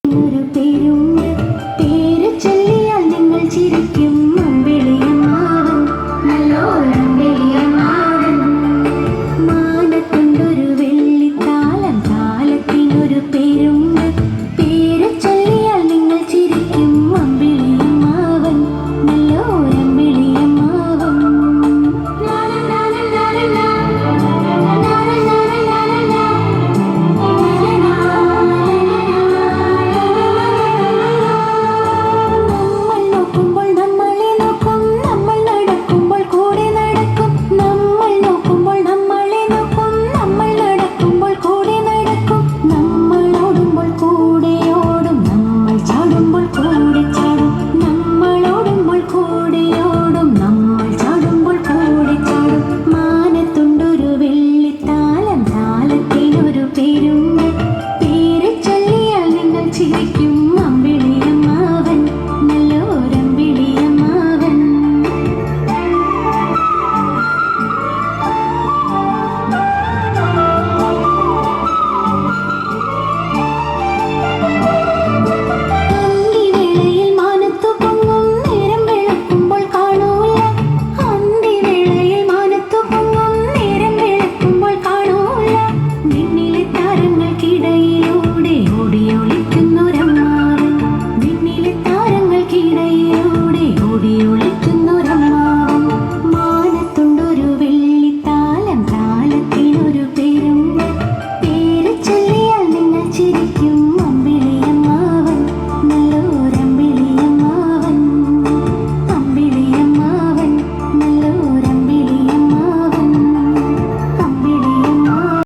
ഒരു പേരുണ്ട്, പേര് ചൊല്ലിയാൽ നിങ്ങൾ ചിരിക്കും. അമ്പിളിയമ്മാവൻ, നല്ലോരമ്പിളിയമ്മാവൻ. മാനത്തുണ്ടൊരു വെള്ളിത്താലം, താലത്തിനൊരു പേരുണ്ട്, പേര് ചൊല്ലിയാൽ നിങ്ങൾ ചിരിക്കും. അമ്പിളിയമ്മാവൻ, നല്ലോരമ്പിളിയമ്മാവൻ. പേരുണ്ട്, പേര് ചൊല്ലിയാൽ നിങ്ങൾ ചിരിക്കും.